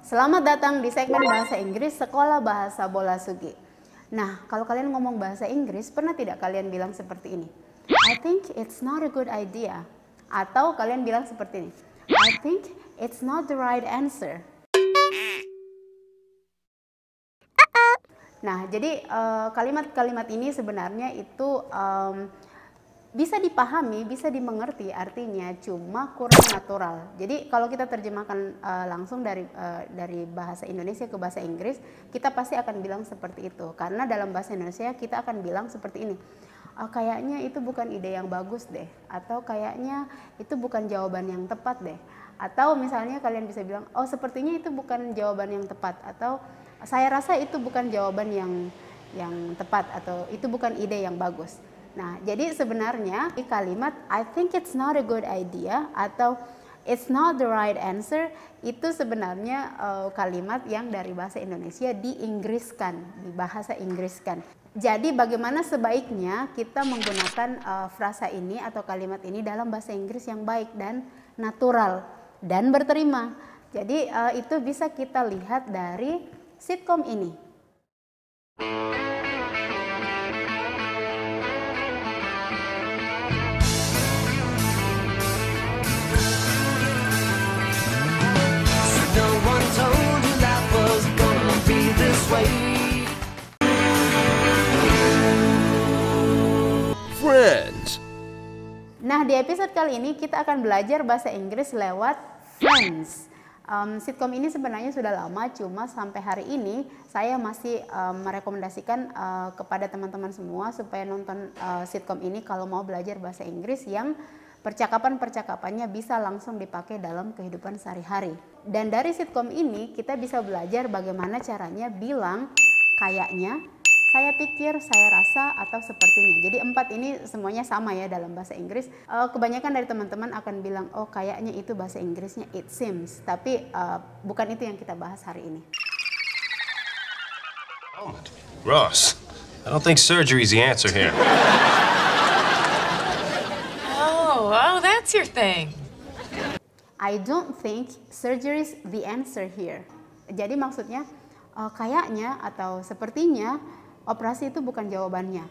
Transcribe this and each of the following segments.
Selamat datang di segmen Bahasa Inggris Sekolah Bahasa Bola Sugi. Nah, kalau kalian ngomong bahasa Inggris, pernah tidak kalian bilang seperti ini? I think it's not a good idea. Atau kalian bilang seperti ini, I think it's not the right answer. Nah, jadi kalimat-kalimat ini sebenarnya itu bisa dipahami, bisa dimengerti artinya, cuma kurang natural. Jadi kalau kita terjemahkan langsung dari bahasa Indonesia ke bahasa Inggris, kita pasti akan bilang seperti itu. Karena dalam bahasa Indonesia kita akan bilang seperti ini, kayaknya itu bukan ide yang bagus deh, atau kayaknya itu bukan jawaban yang tepat deh. Atau misalnya kalian bisa bilang, oh sepertinya itu bukan jawaban yang tepat, atau saya rasa itu bukan jawaban yang tepat, atau itu bukan ide yang bagus. Nah, jadi sebenarnya kalimat I think it's not a good idea atau it's not the right answer itu sebenarnya kalimat yang dari bahasa Indonesia diinggriskan, dibahasa Inggriskan. Jadi bagaimana sebaiknya kita menggunakan frasa ini atau kalimat ini dalam bahasa Inggris yang baik dan natural dan berterima. Jadi itu bisa kita lihat dari sitkom ini. Friends. Nah, di episode kali ini kita akan belajar bahasa Inggris lewat Friends. Sitkom ini sebenarnya sudah lama, cuma sampai hari ini saya masih merekomendasikan kepada teman-teman semua supaya nonton sitkom ini kalau mau belajar bahasa Inggris yang percakapan-percakapannya bisa langsung dipakai dalam kehidupan sehari-hari. Dan dari sitkom ini kita bisa belajar bagaimana caranya bilang kayaknya, saya pikir, saya rasa, atau sepertinya. Jadi 4 ini semuanya sama ya dalam bahasa Inggris. Kebanyakan dari teman-teman akan bilang, oh kayaknya itu bahasa Inggrisnya it seems. Tapi bukan itu yang kita bahas hari ini. Oh, Ross, I don't think surgery is the answer here. Oh, that's your thing. I don't think surgery is the answer here. Jadi maksudnya kayaknya atau sepertinya operasi itu bukan jawabannya.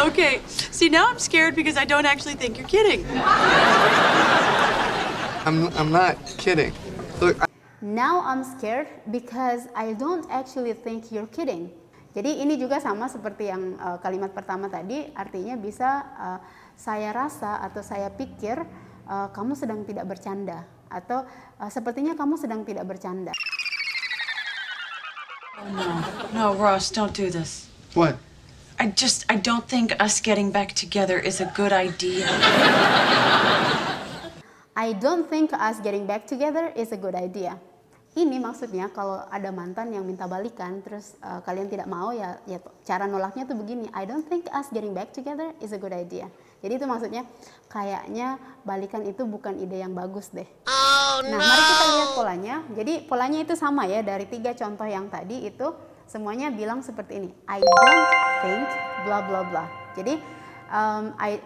Okay, see now I'm scared because I don't actually think you're kidding. I'm not kidding. Look, Now I'm scared because I don't actually think you're kidding. Jadi ini juga sama seperti yang kalimat pertama tadi, artinya bisa saya rasa atau saya pikir kamu sedang tidak bercanda, atau sepertinya kamu sedang tidak bercanda. Oh, no, Ross, don't do this. what? I don't think us getting back together is a good idea. I don't think us getting back together is a good idea. Ini maksudnya kalau ada mantan yang minta balikan, terus kalian tidak mau ya cara nolaknya tuh begini. I don't think us getting back together is a good idea. Jadi itu maksudnya kayaknya balikan itu bukan ide yang bagus deh. Oh, no. Nah, mari kita lihat polanya. Jadi polanya itu sama ya dari 3 contoh yang tadi itu semuanya bilang seperti ini. I don't think bla bla bla. Jadi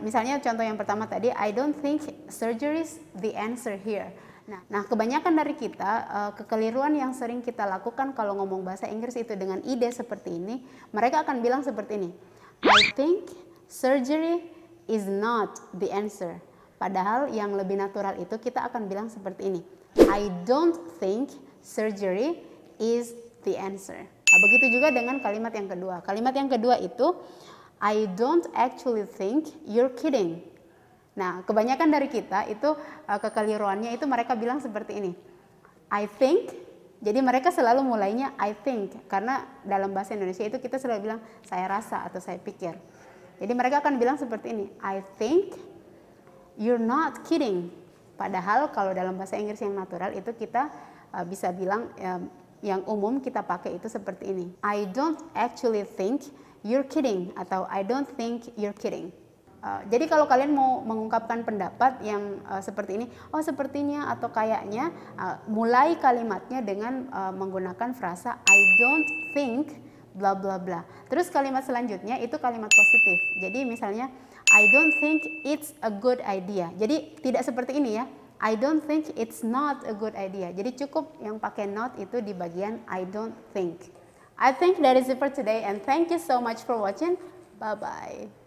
misalnya contoh yang pertama tadi, I don't think surgery is the answer here. Nah, kebanyakan dari kita, kekeliruan yang sering kita lakukan kalau ngomong bahasa Inggris itu dengan ide seperti ini, mereka akan bilang seperti ini, I think surgery is not the answer. Padahal yang lebih natural itu kita akan bilang seperti ini, I don't think surgery is the answer. Nah, begitu juga dengan kalimat yang kedua. Kalimat yang kedua itu, I don't actually think you're kidding. Nah, kebanyakan dari kita itu kekeliruannya itu mereka bilang seperti ini. I think, jadi mereka selalu mulainya I think. Karena dalam bahasa Indonesia itu kita selalu bilang saya rasa atau saya pikir. Jadi mereka akan bilang seperti ini. I think you're not kidding. Padahal kalau dalam bahasa Inggris yang natural itu kita bisa bilang yang umum kita pakai itu seperti ini. I don't actually think you're kidding. Atau I don't think you're kidding. Jadi kalau kalian mau mengungkapkan pendapat yang seperti ini, oh sepertinya atau kayaknya, mulai kalimatnya dengan menggunakan frasa I don't think bla bla bla. Terus kalimat selanjutnya itu kalimat positif. Jadi misalnya I don't think it's a good idea. Jadi tidak seperti ini ya. I don't think it's not a good idea. Jadi cukup yang pakai not itu di bagian I don't think. I think that is it for today and thank you so much for watching. Bye-bye.